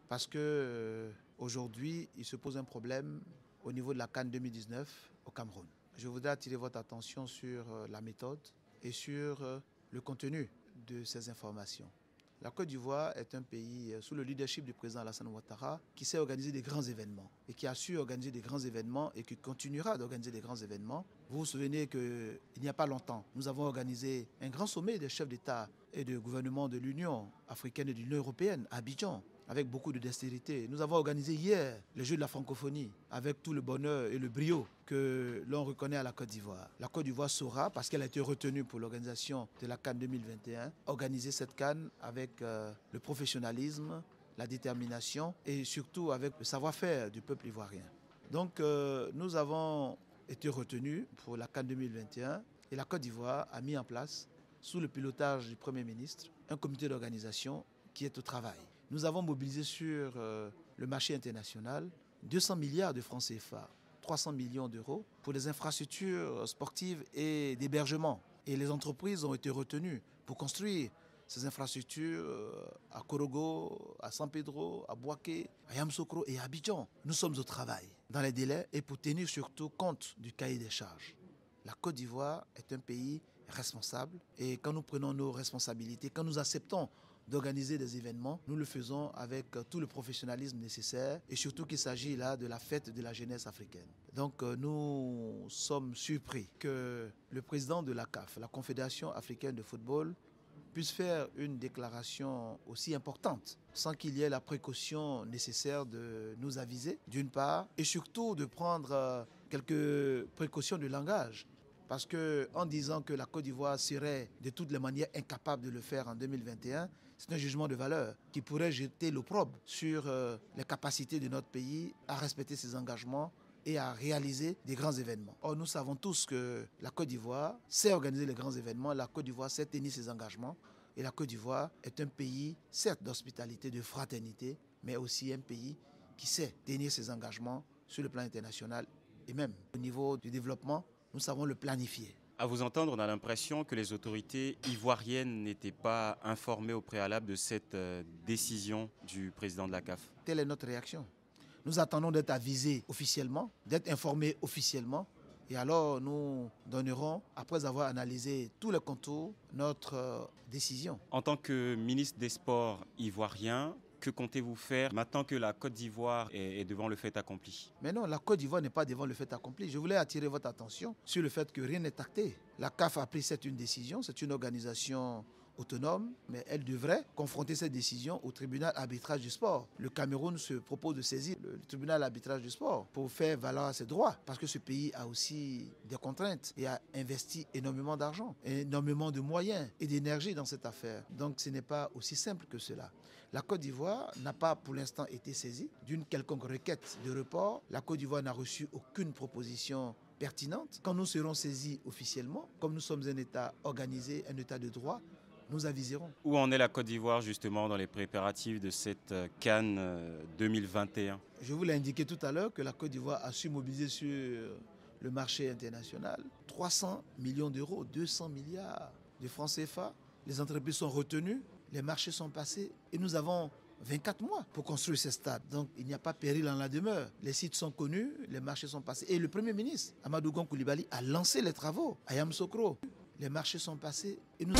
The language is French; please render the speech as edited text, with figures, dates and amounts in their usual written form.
parce que aujourd'hui, il se pose un problème au niveau de la CAN 2019 au Cameroun. Je voudrais attirer votre attention sur la méthode et sur le contenu de ces informations. La Côte d'Ivoire est un pays sous le leadership du président Alassane Ouattara qui sait organiser des grands événements et qui a su organiser des grands événements et qui continuera d'organiser des grands événements. Vous vous souvenez qu'il n'y a pas longtemps, nous avons organisé un grand sommet des chefs d'État et de gouvernement de l'Union africaine et de l'Union européenne à Abidjan, avec beaucoup de dextérité. Nous avons organisé hier les Jeux de la francophonie avec tout le bonheur et le brio que l'on reconnaît à la Côte d'Ivoire. La Côte d'Ivoire saura, parce qu'elle a été retenue pour l'organisation de la CAN 2021, organiser cette CAN avec le professionnalisme, la détermination et surtout avec le savoir-faire du peuple ivoirien. Donc nous avons été retenus pour la CAN 2021 et la Côte d'Ivoire a mis en place, sous le pilotage du Premier ministre, un comité d'organisation qui est au travail. Nous avons mobilisé sur le marché international 200 milliards de francs CFA, 300 millions d'euros pour des infrastructures sportives et d'hébergement. Et les entreprises ont été retenues pour construire ces infrastructures à Korogo, à San Pedro, à Bouaké, à Yamoussoukro et à Abidjan. Nous sommes au travail, dans les délais et pour tenir surtout compte du cahier des charges. La Côte d'Ivoire est un pays responsable et quand nous prenons nos responsabilités, quand nous acceptons d'organiser des événements, nous le faisons avec tout le professionnalisme nécessaire et surtout qu'il s'agit là de la fête de la jeunesse africaine. Donc nous sommes surpris que le président de la CAF, la Confédération africaine de football, puisse faire une déclaration aussi importante sans qu'il y ait la précaution nécessaire de nous aviser d'une part et surtout de prendre quelques précautions de langage. Parce qu'en disant que la Côte d'Ivoire serait de toutes les manières incapable de le faire en 2021, c'est un jugement de valeur qui pourrait jeter l'opprobre sur les capacités de notre pays à respecter ses engagements et à réaliser des grands événements. Or, nous savons tous que la Côte d'Ivoire sait organiser les grands événements, la Côte d'Ivoire sait tenir ses engagements et la Côte d'Ivoire est un pays, certes d'hospitalité, de fraternité, mais aussi un pays qui sait tenir ses engagements sur le plan international et même au niveau du développement. Nous savons le planifier. À vous entendre, on a l'impression que les autorités ivoiriennes n'étaient pas informées au préalable de cette décision du président de la CAF. Telle est notre réaction. Nous attendons d'être avisés officiellement, d'être informés officiellement. Et alors nous donnerons, après avoir analysé tous les contours, notre décision. En tant que ministre des Sports ivoirien, que comptez-vous faire maintenant que la Côte d'Ivoire est devant le fait accompli? Mais non, la Côte d'Ivoire n'est pas devant le fait accompli. Je voulais attirer votre attention sur le fait que rien n'est acté. La CAF a pris une décision, c'est une organisation autonome, mais elle devrait confronter cette décision au tribunal arbitrage du sport. Le Cameroun se propose de saisir le tribunal arbitrage du sport pour faire valoir ses droits, parce que ce pays a aussi des contraintes et a investi énormément d'argent, énormément de moyens et d'énergie dans cette affaire. Donc ce n'est pas aussi simple que cela. La Côte d'Ivoire n'a pas pour l'instant été saisie d'une quelconque requête de report. La Côte d'Ivoire n'a reçu aucune proposition pertinente. Quand nous serons saisis officiellement, comme nous sommes un État organisé, un État de droit, nous aviserons. Où en est la Côte d'Ivoire justement dans les préparatifs de cette CAN 2021? Je vous l'ai indiqué tout à l'heure que la Côte d'Ivoire a su mobiliser sur le marché international 300 millions d'euros, 200 milliards de francs CFA. Les entreprises sont retenues, les marchés sont passés et nous avons 24 mois pour construire ces stades. Donc il n'y a pas péril en la demeure. Les sites sont connus, les marchés sont passés. Et le Premier ministre, Amadou Gon Coulibaly, a lancé les travaux à Yamoussoukro. Les marchés sont passés et nous